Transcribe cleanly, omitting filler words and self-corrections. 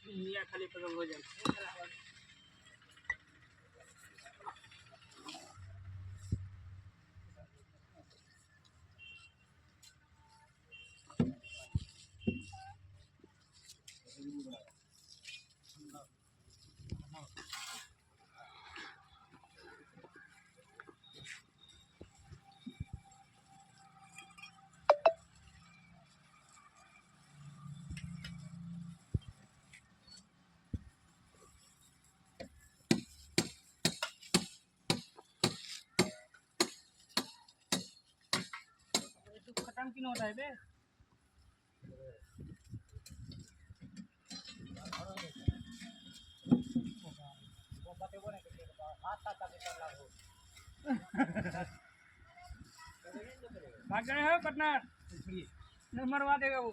मियाँ खाली पसंद हो जाए खत्म क्यों होता है बे भाग गए हो पटना मरवा देगा वो